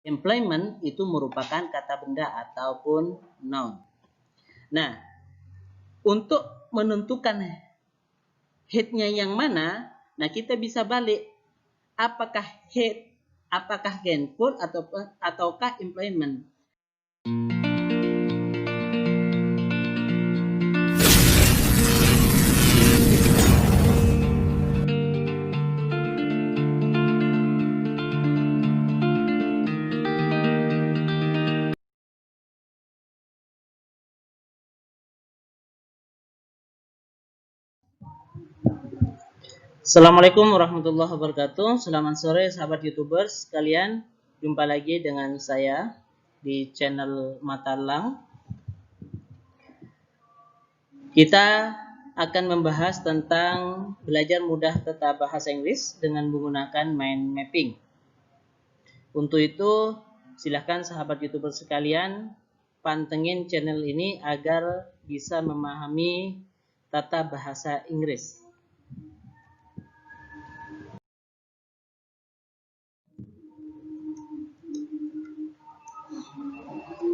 Employment itu merupakan kata benda ataupun noun. Nah, untuk menentukan head-nya yang mana, nah kita bisa balik. Apakah head, apakah handphone, ataukah employment. Assalamualaikum warahmatullahi wabarakatuh. Selamat sore sahabat YouTubers sekalian. Jumpa lagi dengan saya di channel Mata Elang. Kita akan membahas tentang belajar mudah tata bahasa Inggris dengan menggunakan mind mapping. Untuk itu, silahkan sahabat YouTubers sekalian pantengin channel ini agar bisa memahami tata bahasa Inggris.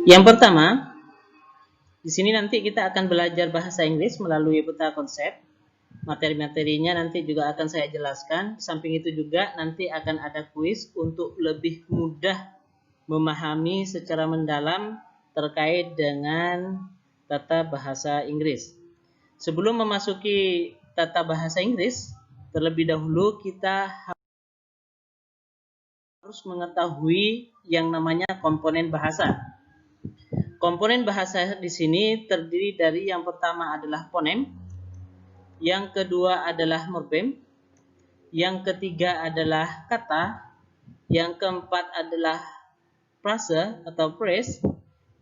Yang pertama, di sini nanti kita akan belajar bahasa Inggris melalui peta konsep. Materi-materinya nanti juga akan saya jelaskan. Di samping itu juga nanti akan ada kuis untuk lebih mudah memahami secara mendalam terkait dengan tata bahasa Inggris. Sebelum memasuki tata bahasa Inggris, terlebih dahulu kita harus mengetahui yang namanya komponen bahasa. Komponen bahasa di sini terdiri dari yang pertama adalah fonem, yang kedua adalah morfem, yang ketiga adalah kata, yang keempat adalah frase atau phrase,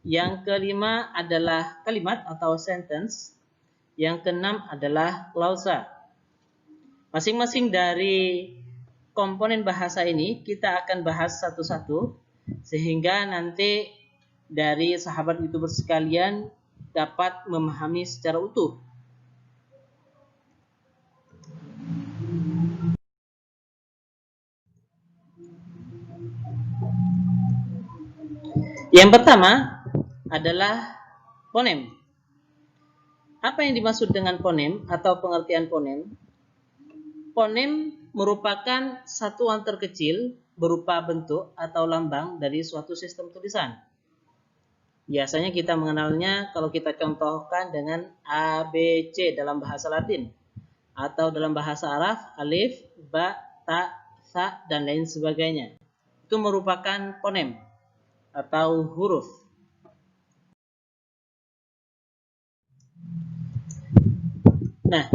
yang kelima adalah kalimat atau sentence, yang keenam adalah klausa. Masing-masing dari komponen bahasa ini kita akan bahas satu-satu sehingga nanti dari sahabat YouTuber sekalian dapat memahami secara utuh. Yang pertama adalah fonem. Apa yang dimaksud dengan fonem atau pengertian fonem? Fonem merupakan satuan terkecil berupa bentuk atau lambang dari suatu sistem tulisan. Biasanya kita mengenalnya kalau kita contohkan dengan A, B, C dalam bahasa Latin. Atau dalam bahasa Arab, alif, ba, ta, sa, dan lain sebagainya. Itu merupakan fonem atau huruf. Nah,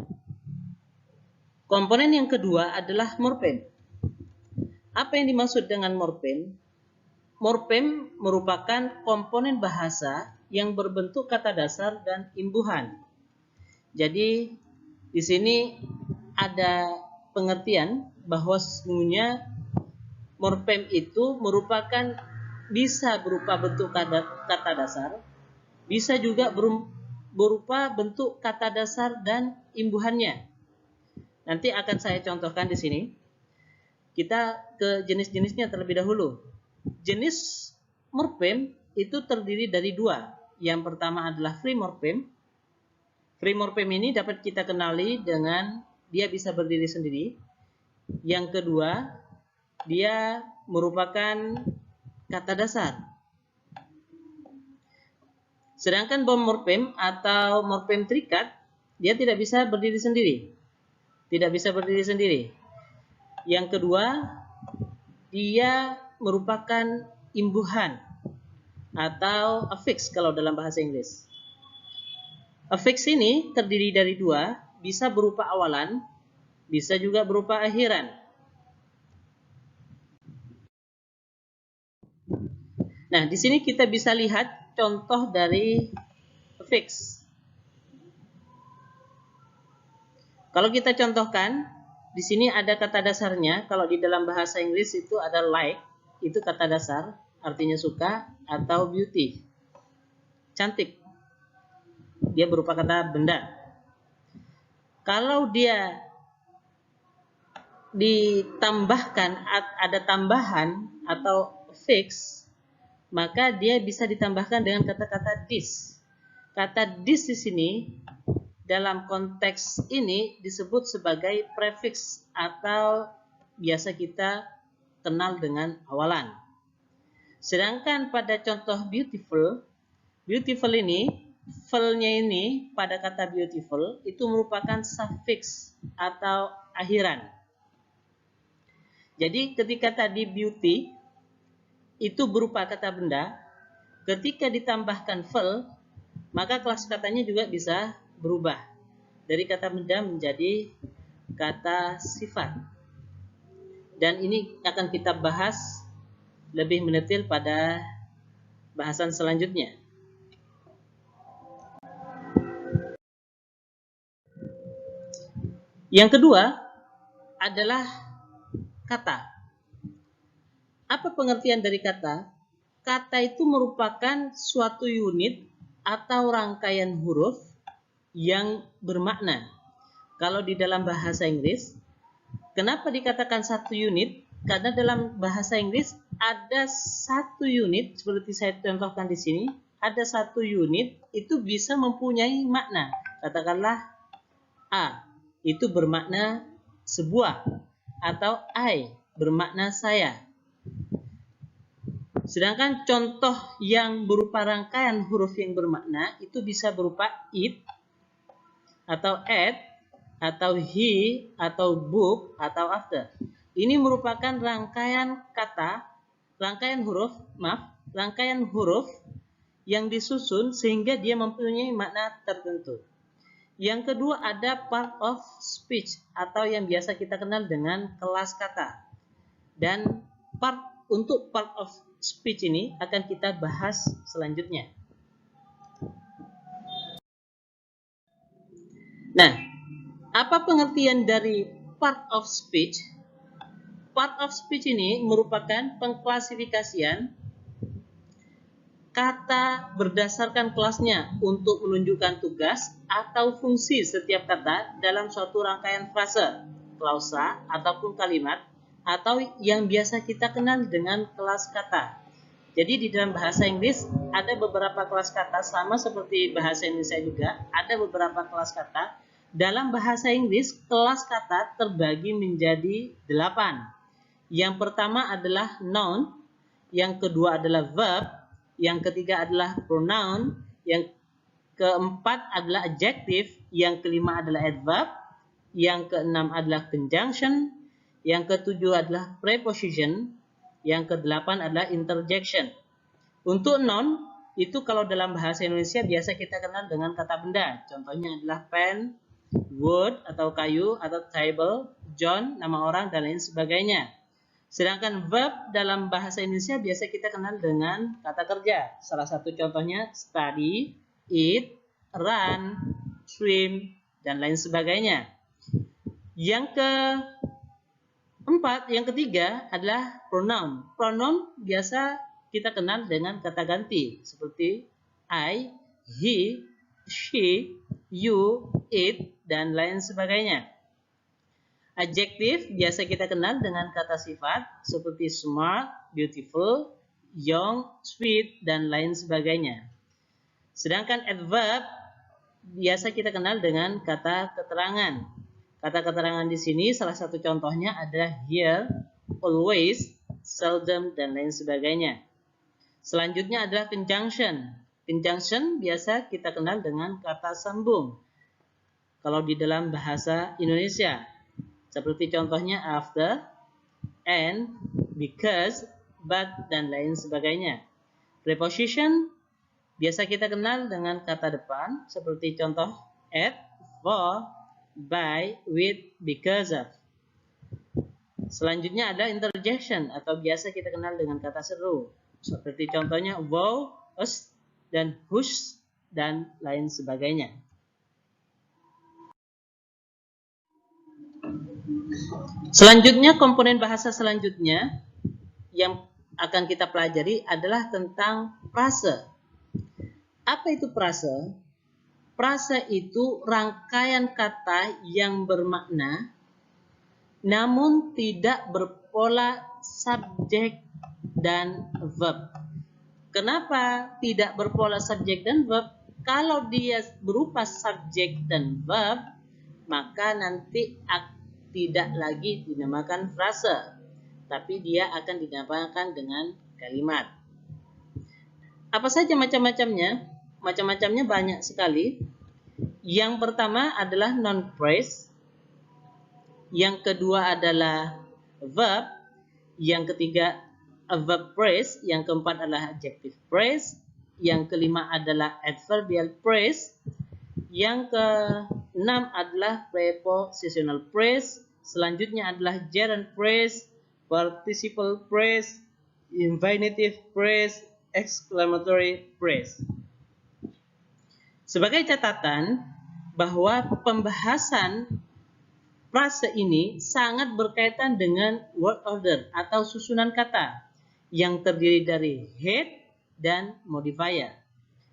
komponen yang kedua adalah morfem. Apa yang dimaksud dengan morfem? Morfem merupakan komponen bahasa yang berbentuk kata dasar dan imbuhan. Jadi di sini ada pengertian bahwa sesungguhnya morfem itu merupakan bisa berupa bentuk kata dasar, bisa juga berupa bentuk kata dasar dan imbuhannya. Nanti akan saya contohkan di sini. Kita ke jenis-jenisnya terlebih dahulu. Jenis morfem itu terdiri dari dua. Yang pertama adalah free morfem. Free morfem ini dapat kita kenali dengan dia bisa berdiri sendiri. Yang kedua, dia merupakan kata dasar. Sedangkan bom morfem atau morfem terikat, dia tidak bisa berdiri sendiri. Tidak bisa berdiri sendiri. Yang kedua, dia merupakan imbuhan atau affix kalau dalam bahasa Inggris. Affix ini terdiri dari dua, bisa berupa awalan, bisa juga berupa akhiran. Nah, di sini kita bisa lihat contoh dari affix. Kalau kita contohkan, di sini ada kata dasarnya. Kalau di dalam bahasa Inggris itu ada like, itu kata dasar, artinya suka, atau beauty, cantik. Dia berupa kata benda. Kalau dia ditambahkan, ada tambahan atau fix, maka dia bisa ditambahkan dengan kata-kata this. Kata this di sini dalam konteks ini disebut sebagai prefix atau biasa kita kenal dengan awalan. Sedangkan pada contoh beautiful, beautiful ini, vel-nya ini pada kata beautiful itu merupakan suffix atau akhiran. Jadi ketika tadi beauty itu berupa kata benda, ketika ditambahkan vel, maka kelas katanya juga bisa berubah dari kata benda menjadi kata sifat. Dan ini akan kita bahas lebih mendetil pada bahasan selanjutnya. Yang kedua adalah kata. Apa pengertian dari kata? Kata itu merupakan suatu unit atau rangkaian huruf yang bermakna. Kalau di dalam bahasa Inggris, kenapa dikatakan satu unit? Karena dalam bahasa Inggris ada satu unit, seperti saya contohkan di sini, ada satu unit itu bisa mempunyai makna. Katakanlah A, itu bermakna sebuah, atau I, bermakna saya. Sedangkan contoh yang berupa rangkaian huruf yang bermakna itu bisa berupa it, atau at, atau he, atau book, atau after. Ini merupakan rangkaian kata, rangkaian huruf yang disusun sehingga dia mempunyai makna tertentu. Yang kedua ada part of speech atau yang biasa kita kenal dengan kelas kata. Dan untuk part of speech ini akan kita bahas selanjutnya. Nah, apa pengertian dari part of speech? Part of speech ini merupakan pengklasifikasian kata berdasarkan kelasnya untuk menunjukkan tugas atau fungsi setiap kata dalam suatu rangkaian frase, klausa, ataupun kalimat, atau yang biasa kita kenal dengan kelas kata. Jadi di dalam bahasa Inggris ada beberapa kelas kata, sama seperti bahasa Indonesia juga, ada beberapa kelas kata. Dalam bahasa Inggris, kelas kata terbagi menjadi 8. Yang pertama adalah noun, yang kedua adalah verb, yang ketiga adalah pronoun, yang keempat adalah adjective, yang kelima adalah adverb, yang keenam adalah conjunction, yang ketujuh adalah preposition, yang kedelapan adalah interjection. Untuk noun, itu kalau dalam bahasa Indonesia biasa kita kenal dengan kata benda. Contohnya adalah pen, wood atau kayu, atau table, John, nama orang, dan lain sebagainya. Sedangkan verb dalam bahasa Indonesia biasa kita kenal dengan kata kerja. Salah satu contohnya study, eat, run, swim, dan lain sebagainya. Yang keempat, yang ketiga adalah pronoun. Pronoun biasa kita kenal dengan kata ganti seperti I, he, she, you, it, dan lain sebagainya. Adjektif biasa kita kenal dengan kata sifat seperti smart, beautiful, young, sweet, dan lain sebagainya. Sedangkan adverb biasa kita kenal dengan kata keterangan. Kata keterangan di sini salah satu contohnya adalah here, always, seldom, dan lain sebagainya. Selanjutnya adalah conjunction. Conjunction biasa kita kenal dengan kata sambung. Kalau di dalam bahasa Indonesia, seperti contohnya after, and, because, but, dan lain sebagainya. Preposition biasa kita kenal dengan kata depan, seperti contoh at, for, by, with, because of. Selanjutnya ada interjection atau biasa kita kenal dengan kata seru, seperti contohnya wow, us, dan hush, dan lain sebagainya. Selanjutnya, komponen bahasa selanjutnya yang akan kita pelajari adalah tentang frase. Apa itu frase? Frase itu rangkaian kata yang bermakna namun tidak berpola subjek dan verb. Kenapa tidak berpola subjek dan verb? Kalau dia berupa subjek dan verb, maka nanti tidak lagi dinamakan frase, tapi dia akan dinamakan dengan kalimat. Apa saja macam-macamnya? Macam-macamnya banyak sekali. Yang pertama adalah noun phrase, yang kedua adalah verb, yang ketiga verb phrase, yang keempat adalah adjective phrase, yang kelima adalah adverbial phrase, yang keenam adalah prepositional phrase, selanjutnya adalah gerund phrase, participle phrase, infinitive phrase, exclamatory phrase. Sebagai catatan bahwa pembahasan frase ini sangat berkaitan dengan word order atau susunan kata yang terdiri dari head dan modifier.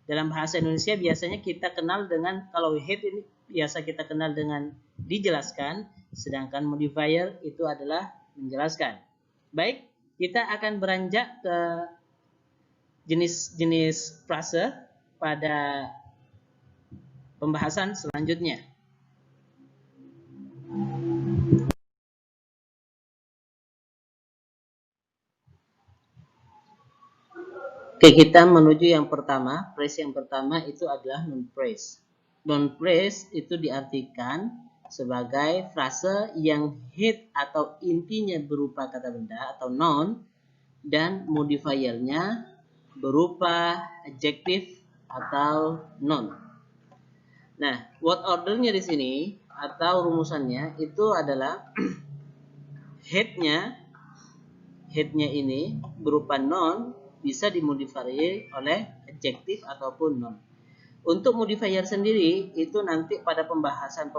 Dalam bahasa Indonesia biasanya kita kenal dengan, kalau head ini biasa kita kenal dengan dijelaskan, sedangkan modifier itu adalah menjelaskan. Baik, kita akan beranjak ke jenis-jenis frase pada pembahasan selanjutnya. Oke, kita menuju yang pertama. Phrase yang pertama itu adalah noun phrase. Noun phrase itu diartikan sebagai frase yang head atau intinya berupa kata benda atau noun dan modifiernya berupa adjective atau noun. Nah, word ordernya di sini atau rumusannya itu adalah headnya ini berupa noun bisa dimodifier oleh adjektif ataupun noun. Untuk modifier sendiri itu nanti pada pembahasan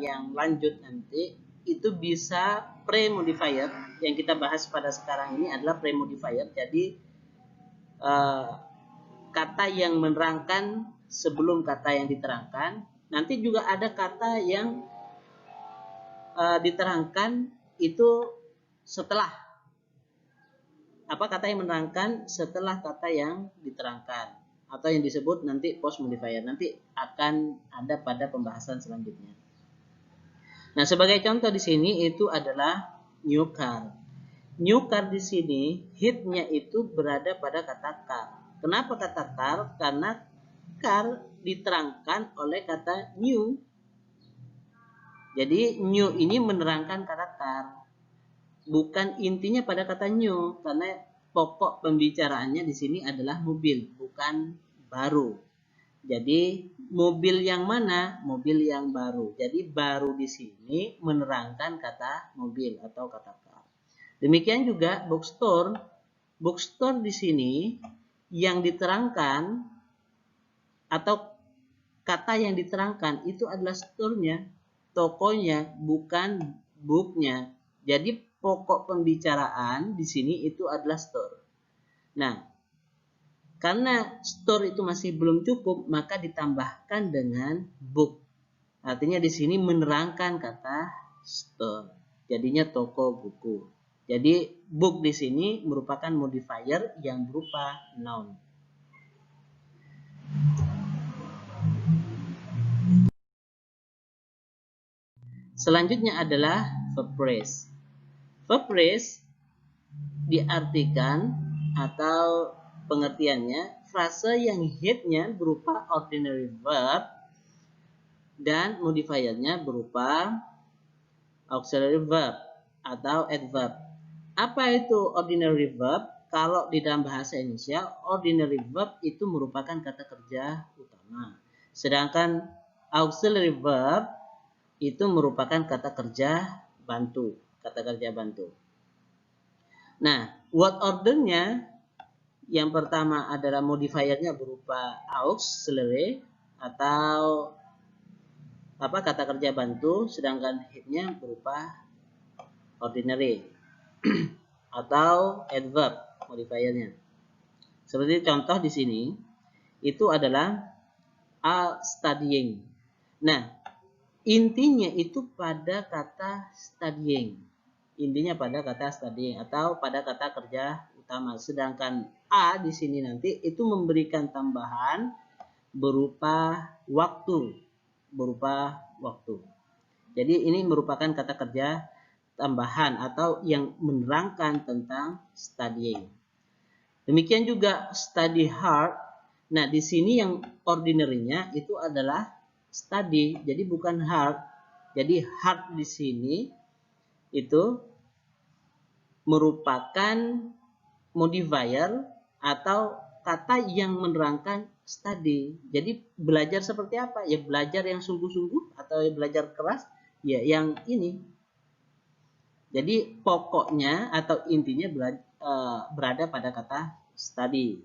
yang lanjut nanti itu bisa pre-modifier. Yang kita bahas pada sekarang ini adalah pre-modifier. Jadi kata yang menerangkan sebelum kata yang diterangkan. Nanti juga ada kata yang diterangkan itu setelah. Kata yang menerangkan setelah kata yang diterangkan atau yang disebut nanti post modifier. Nanti akan ada pada pembahasan selanjutnya. Nah, sebagai contoh di sini itu adalah new car. New car di sini headnya itu berada pada kata car. Kenapa kata car? Karena car diterangkan oleh kata new. Jadi new ini menerangkan kata car. Bukan intinya pada kata new, karena pokok pembicaraannya di sini adalah mobil, bukan baru. Jadi mobil yang mana? Mobil yang baru. Jadi baru di sini menerangkan kata mobil atau kata car. Demikian juga bookstore. Bookstore di sini yang diterangkan atau kata yang diterangkan itu adalah store-nya, tokonya, bukan book-nya. Jadi pokok pembicaraan di sini itu adalah store. Nah, karena store itu masih belum cukup, maka ditambahkan dengan book. Artinya di sini menerangkan kata store. Jadinya toko buku. Jadi book di sini merupakan modifier yang berupa noun. Selanjutnya adalah verb phrase. Verb phrase diartikan atau pengertiannya frase yang headnya berupa ordinary verb dan modifiernya berupa auxiliary verb atau adverb. Apa itu ordinary verb? Kalau di dalam bahasa Indonesia, ordinary verb itu merupakan kata kerja utama. Sedangkan auxiliary verb itu merupakan kata kerja bantu. Nah, word ordernya yang pertama adalah modifiernya berupa auxiliary atau kata kerja bantu, sedangkan headnya berupa ordinary atau adverb modifiernya. Seperti contoh di sini itu adalah studying. Nah, intinya itu pada kata studying. Intinya pada kata studying atau pada kata kerja utama. Sedangkan a di sini nanti itu memberikan tambahan berupa waktu, Jadi ini merupakan kata kerja tambahan atau yang menerangkan tentang studying. Demikian juga study hard. Nah, di sini yang ordinary-nya itu adalah study, jadi bukan hard. Jadi hard di sini itu merupakan modifier atau kata yang menerangkan study. Jadi belajar seperti apa? Ya belajar yang sungguh-sungguh atau belajar keras? Ya yang ini. Jadi pokoknya atau intinya berada pada kata study.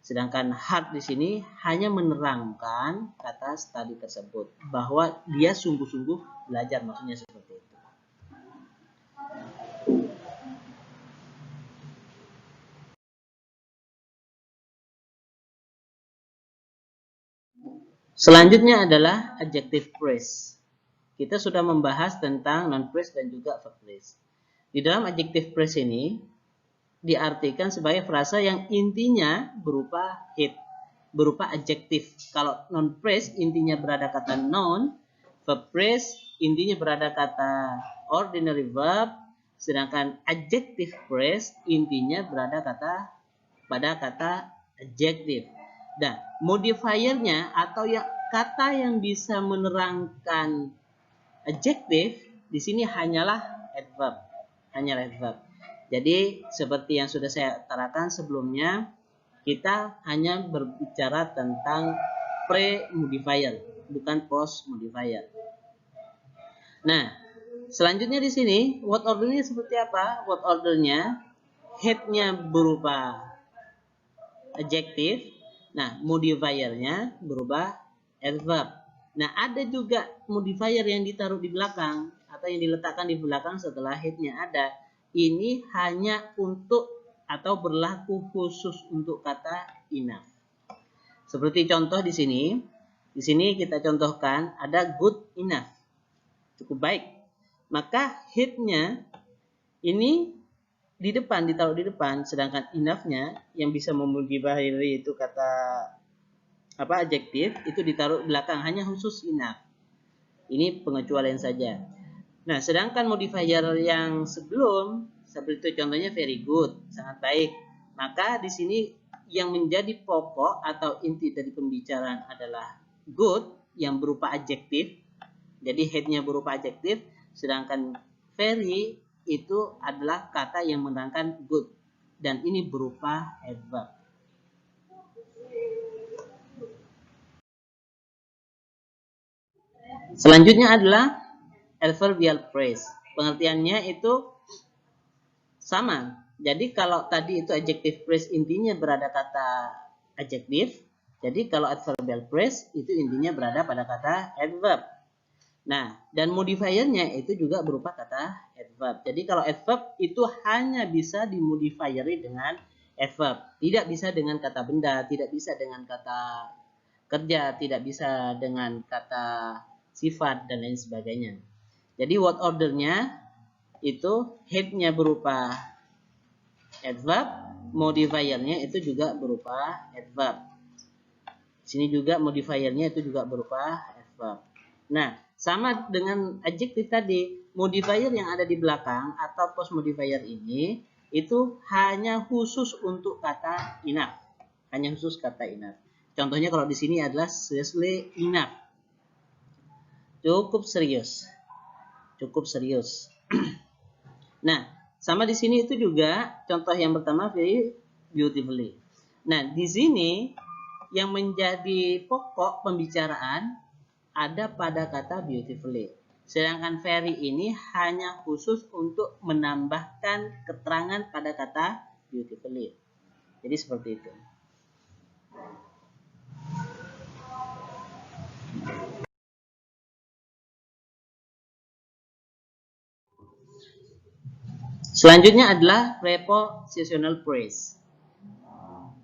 Sedangkan hard di sini hanya menerangkan kata study tersebut bahwa dia sungguh-sungguh belajar, maksudnya seperti itu. Selanjutnya adalah adjective phrase. Kita sudah membahas tentang noun phrase dan juga verb phrase. Di dalam adjective phrase ini diartikan sebagai frasa yang intinya berupa it, berupa adjektif. Kalau noun phrase intinya berada kata noun, verb phrase intinya berada kata ordinary verb, sedangkan adjective phrase intinya berada pada kata adjektif. Nah, modifiernya atau kata yang bisa menerangkan adjektif di sini hanyalah adverb, Jadi seperti yang sudah saya utarakan sebelumnya, kita hanya berbicara tentang pre-modifier, bukan post-modifier. Nah, selanjutnya di sini word ordernya seperti apa? Word ordernya head-nya berupa adjektif. Nah, modifiernya berubah adverb. Nah, ada juga modifier yang ditaruh di belakang atau yang diletakkan di belakang setelah head-nya ada. Ini hanya untuk atau berlaku khusus untuk kata enough. Seperti contoh di sini. Di sini kita contohkan ada good enough. Cukup baik. Maka head-nya ini ditaruh di depan, sedangkan enough-nya yang bisa memodifieri itu kata adjektif itu ditaruh di belakang, hanya khusus enough. Ini pengecualian saja. Nah, sedangkan modifier yang sebelum seperti itu contohnya very good, sangat baik. Maka di sini yang menjadi pokok atau inti dari pembicaraan adalah good yang berupa adjektif. Jadi head-nya berupa adjektif, sedangkan very itu adalah kata yang menerangkan good dan ini berupa adverb. Selanjutnya adalah adverbial phrase. Pengertiannya itu sama. Jadi kalau tadi itu adjective phrase intinya berada kata adjektif, jadi kalau adverbial phrase itu intinya berada pada kata adverb. Nah, dan modifiernya itu juga berupa kata adverb. Jadi kalau adverb itu hanya bisa dimodifieri dengan adverb. Tidak bisa dengan kata benda, tidak bisa dengan kata kerja, tidak bisa dengan kata sifat, dan lain sebagainya. Jadi word ordernya itu head-nya berupa adverb, modifiernya itu juga berupa adverb. Di sini juga modifiernya itu juga berupa adverb. Nah, sama dengan adjektif tadi, modifier yang ada di belakang atau post modifier ini itu hanya khusus untuk kata enough. Hanya khusus kata enough. Contohnya kalau di sini adalah seriously enough. Cukup serius. Cukup serius. Nah, sama di sini itu juga contoh yang pertama very beautifully. Nah, di sini yang menjadi pokok pembicaraan ada pada kata beautifully. Sedangkan very ini hanya khusus untuk menambahkan keterangan pada kata beautifully. Jadi seperti itu. Selanjutnya adalah prepositional phrase.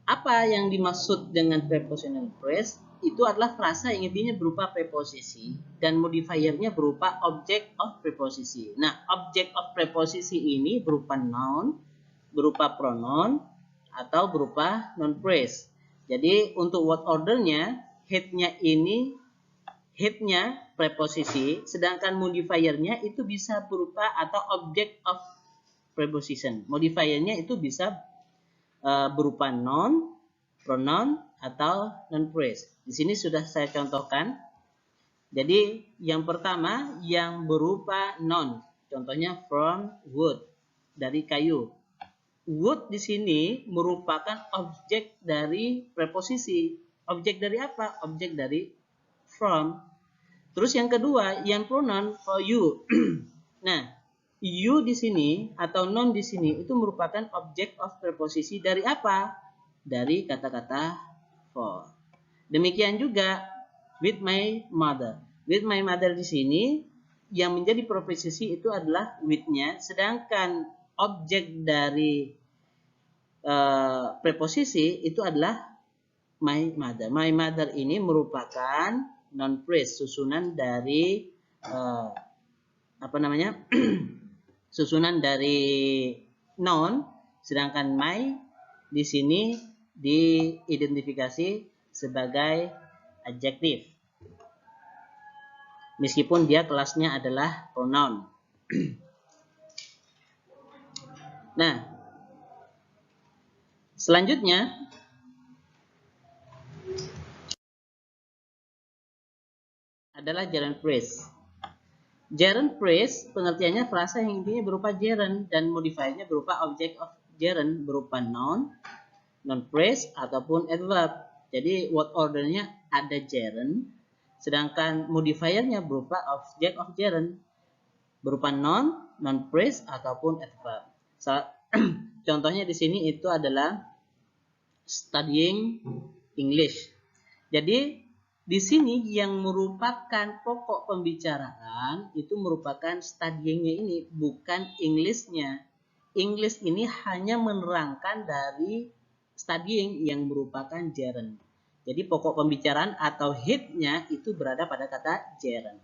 Apa yang dimaksud dengan prepositional phrase? Itu adalah frasa yang intinya berupa preposisi dan modifiernya berupa object of preposisi. Nah, object of preposisi ini berupa noun, berupa pronoun, atau berupa non-phrase. Jadi untuk word ordernya, head-nya ini head-nya preposisi, sedangkan modifiernya itu bisa berupa atau object of preposition. Modifiernya itu bisa berupa noun, pronoun, atau non-phrase. Di sini sudah saya contohkan. Jadi yang pertama yang berupa noun, contohnya from wood, dari kayu. Wood di sini merupakan objek dari preposisi. Objek dari apa? Objek dari from. Terus yang kedua, yang pronoun for you. Nah, you di sini atau noun di sini itu merupakan objek of preposisi dari apa? Dari kata-kata for. Demikian juga with my mother. With my mother di sini yang menjadi preposisi itu adalah with-nya, sedangkan objek dari preposisi itu adalah my mother. My mother ini merupakan non-phrase, susunan dari susunan dari noun, sedangkan my di sini diidentifikasi sebagai adjektif. Meskipun dia kelasnya adalah pronoun. Nah, selanjutnya adalah gerund phrase. Gerund phrase pengertiannya frasa yang intinya berupa gerund dan modifiernya berupa object of gerund berupa noun, non-phrase ataupun adverb. Jadi word ordernya ada gerund, sedangkan modifiernya berupa object of gerund berupa noun, non-phrase ataupun adverb. Contohnya di sini itu adalah studying English. Jadi di sini yang merupakan pokok pembicaraan itu merupakan studyingnya ini, bukan English-nya. English ini hanya menerangkan dari studying yang merupakan gerund. Jadi pokok pembicaraan atau head-nya itu berada pada kata gerund.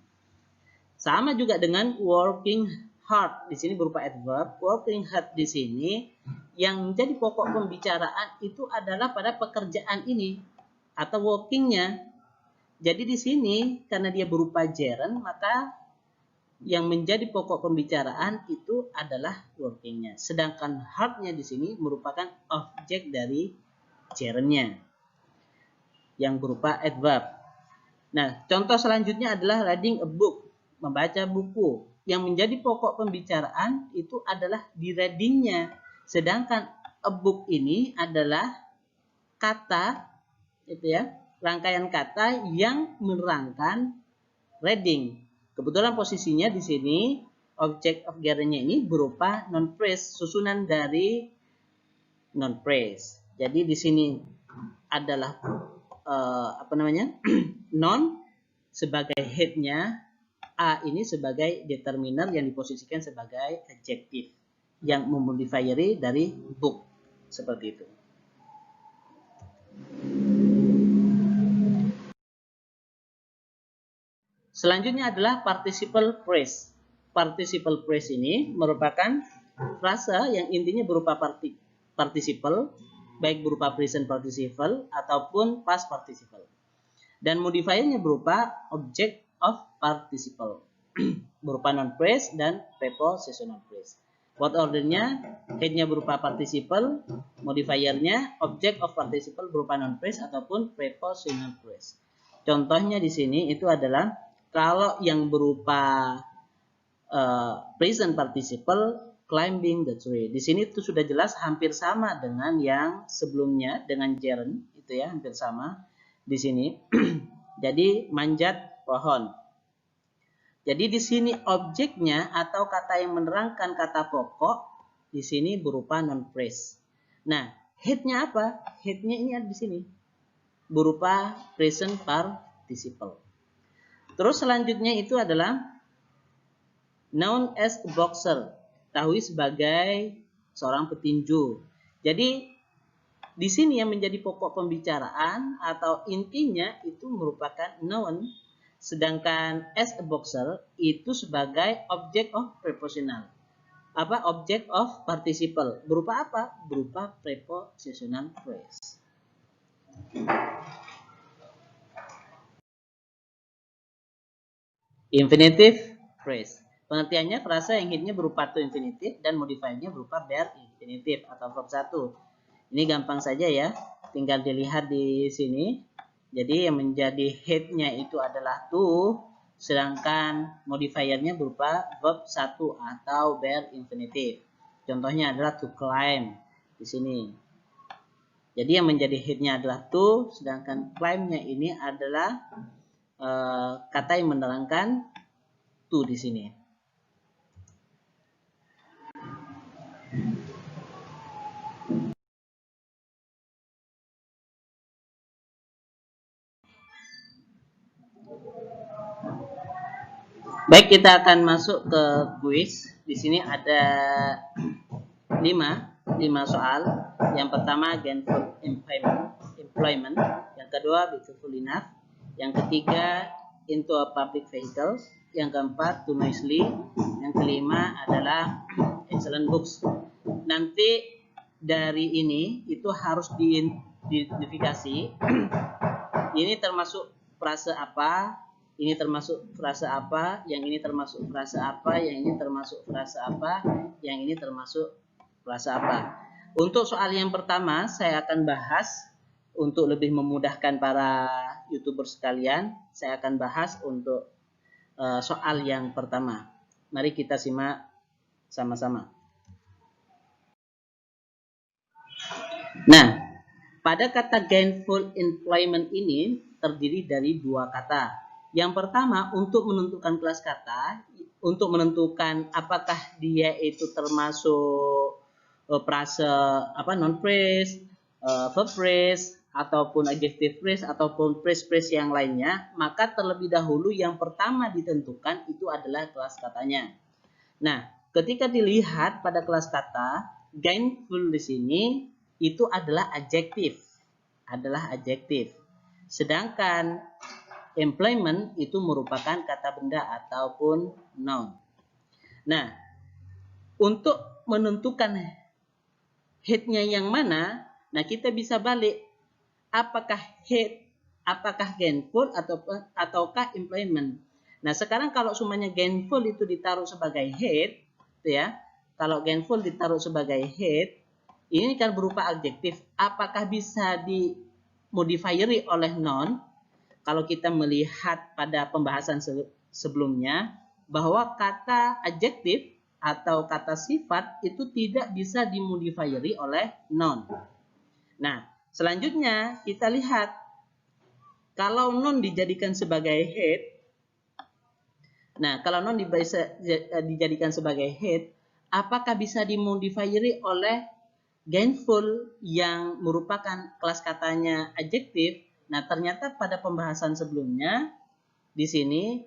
Sama juga dengan working hard, di sini berupa adverb. Working hard di sini yang menjadi pokok pembicaraan itu adalah pada pekerjaan ini atau working-nya. Jadi di sini karena dia berupa gerund, maka yang menjadi pokok pembicaraan itu adalah working-nya. Sedangkan hard-nya di sini merupakan objek dari gerund-nya yang berupa adverb. Nah, contoh selanjutnya adalah reading a book, membaca buku. Yang menjadi pokok pembicaraan itu adalah di reading-nya. Sedangkan a book ini adalah kata, itu ya, rangkaian kata yang menerangkan reading. Kebetulan posisinya di sini object of gerund-nya ini berupa non-phrase, susunan dari non-phrase. Jadi di sini adalah noun sebagai head-nya, a ini sebagai determiner yang diposisikan sebagai adjektif yang memodifieri dari book, seperti itu. Selanjutnya adalah participle phrase. Participle phrase ini merupakan frasa yang intinya berupa participle, baik berupa present participle ataupun past participle. Dan modifiernya berupa object of participle, berupa non-phrase dan prepositional phrase. Word ordernya, head-nya berupa participle, modifiernya object of participle berupa non-phrase ataupun prepositional phrase. Contohnya di sini itu adalah kalau yang berupa present participle, climbing the tree. Di sini itu sudah jelas hampir sama dengan yang sebelumnya dengan gerund, itu ya, hampir sama di sini. Jadi manjat pohon. Jadi di sini objeknya atau kata yang menerangkan kata pokok di sini berupa non-phrase. Nah, head-nya apa? Head-nya ini ada di sini, berupa present participle. Terus selanjutnya itu adalah known as a boxer, diketahui sebagai seorang petinju. Jadi di sini yang menjadi pokok pembicaraan atau intinya itu merupakan noun, sedangkan as a boxer itu sebagai object of prepositional. object of participle. Berupa apa? Berupa prepositional phrase. Infinitive phrase. Pengertiannya frasa yang hidupnya berupa to infinitive dan modifiernya berupa bare infinitive atau verb 1. Ini gampang saja ya. Tinggal dilihat di sini. Jadi yang menjadi headnya itu adalah to, sedangkan modifiernya berupa verb 1 atau bare infinitive. Contohnya adalah to climb di sini. Jadi yang menjadi headnya adalah to, sedangkan climb-nya ini adalah kata yang menerangkan to di sini. Baik, kita akan masuk ke kuis. Di sini ada 5 soal. Yang pertama gainful employment, yang kedua beautiful enough, yang ketiga into a public vehicle, yang keempat too noisily, yang kelima adalah excellent books. Nanti dari ini itu harus diidentifikasi. Ini termasuk frase apa, ini termasuk frase apa, yang ini termasuk frase apa, yang ini termasuk frase apa, yang ini termasuk frase apa. Untuk soal yang pertama saya akan bahas untuk lebih memudahkan para YouTuber sekalian, saya akan bahas untuk soal yang pertama. Mari kita simak sama-sama. Nah, pada kata gainful employment ini terdiri dari 2 kata. Yang pertama, untuk menentukan kelas kata, untuk menentukan apakah dia itu termasuk frase non phrase, verb phrase, ataupun adjective phrase, ataupun phrase yang lainnya, maka terlebih dahulu yang pertama ditentukan itu adalah kelas katanya. Nah, ketika dilihat pada kelas kata, gainful di sini itu adalah adjektif. Sedangkan employment itu merupakan kata benda ataupun noun. Nah, untuk menentukan headnya yang mana, nah kita bisa balik. Apakah head, apakah gainful ataukah employment. Nah, sekarang kalau semuanya gainful itu ditaruh sebagai head, ya. Kalau gainful ditaruh sebagai head, ini kan berupa adjektif. Apakah bisa dimodifieri oleh noun? Kalau kita melihat pada pembahasan sebelumnya, bahwa kata adjektif atau kata sifat itu tidak bisa dimodifieri oleh noun. Nah, selanjutnya kita lihat, kalau noun dijadikan sebagai head, nah kalau noun dijadikan sebagai head, apakah bisa dimodifieri oleh gainful yang merupakan kelas katanya adjektif? Nah, ternyata pada pembahasan sebelumnya di sini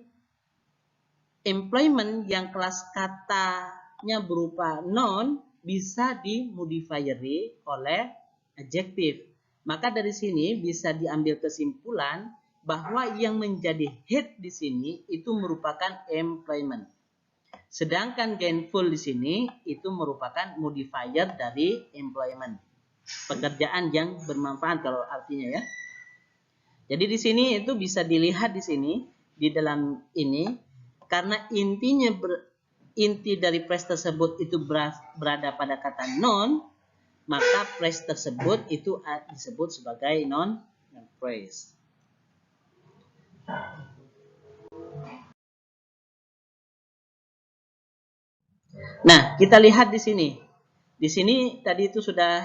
employment yang kelas katanya berupa noun bisa dimodifieri oleh adjektif. Maka dari sini bisa diambil kesimpulan bahwa yang menjadi head di sini itu merupakan employment. Sedangkan gainful di sini itu merupakan modifier dari employment. Pekerjaan yang bermanfaat kalau artinya ya. Jadi di sini itu bisa dilihat di sini di dalam ini, karena inti dari phrase tersebut itu berada pada kata noun, maka phrase tersebut itu disebut sebagai noun phrase. Nah, kita lihat di sini. Di sini tadi itu sudah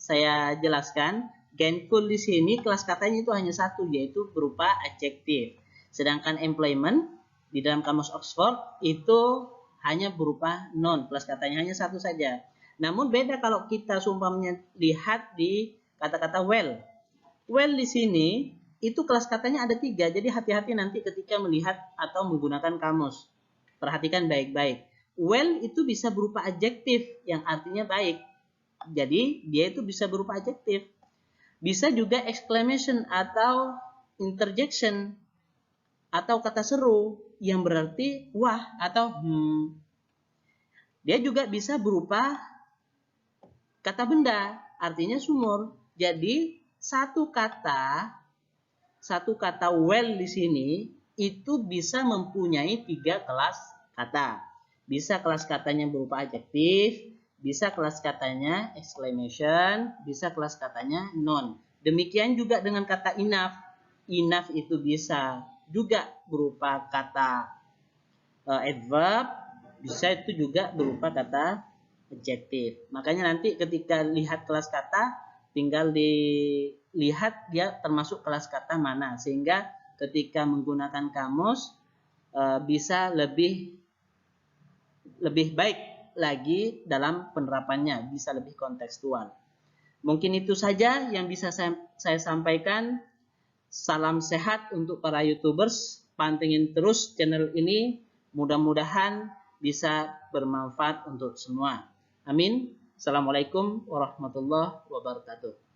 saya jelaskan. Gainful di sini kelas katanya itu hanya satu, yaitu berupa adjektif. Sedangkan employment di dalam kamus Oxford itu hanya berupa noun, kelas katanya hanya satu saja. Namun beda kalau kita seumpamanya lihat di kata-kata well. Well di sini itu kelas katanya ada 3, jadi hati-hati nanti ketika melihat atau menggunakan kamus. Perhatikan baik-baik. Well itu bisa berupa adjektif yang artinya baik. Jadi dia itu bisa berupa adjektif. Bisa juga exclamation atau interjection atau kata seru yang berarti wah atau Dia juga bisa berupa kata benda, artinya sumur. Jadi satu kata well di sini itu bisa mempunyai 3 kelas kata. Bisa kelas katanya berupa adjektif, bisa kelas katanya exclamation, bisa kelas katanya noun. Demikian juga dengan kata enough. Enough itu bisa juga berupa kata adverb, bisa itu juga berupa kata adjektif. Makanya nanti ketika lihat kelas kata, tinggal dilihat dia termasuk kelas kata mana, sehingga ketika menggunakan kamus bisa lebih baik lagi dalam penerapannya, bisa lebih kontekstual. Mungkin itu saja yang bisa saya sampaikan. Salam sehat untuk para YouTubers. Pantengin terus channel ini. Mudah-mudahan bisa bermanfaat untuk semua. Amin. Assalamualaikum warahmatullahi wabarakatuh.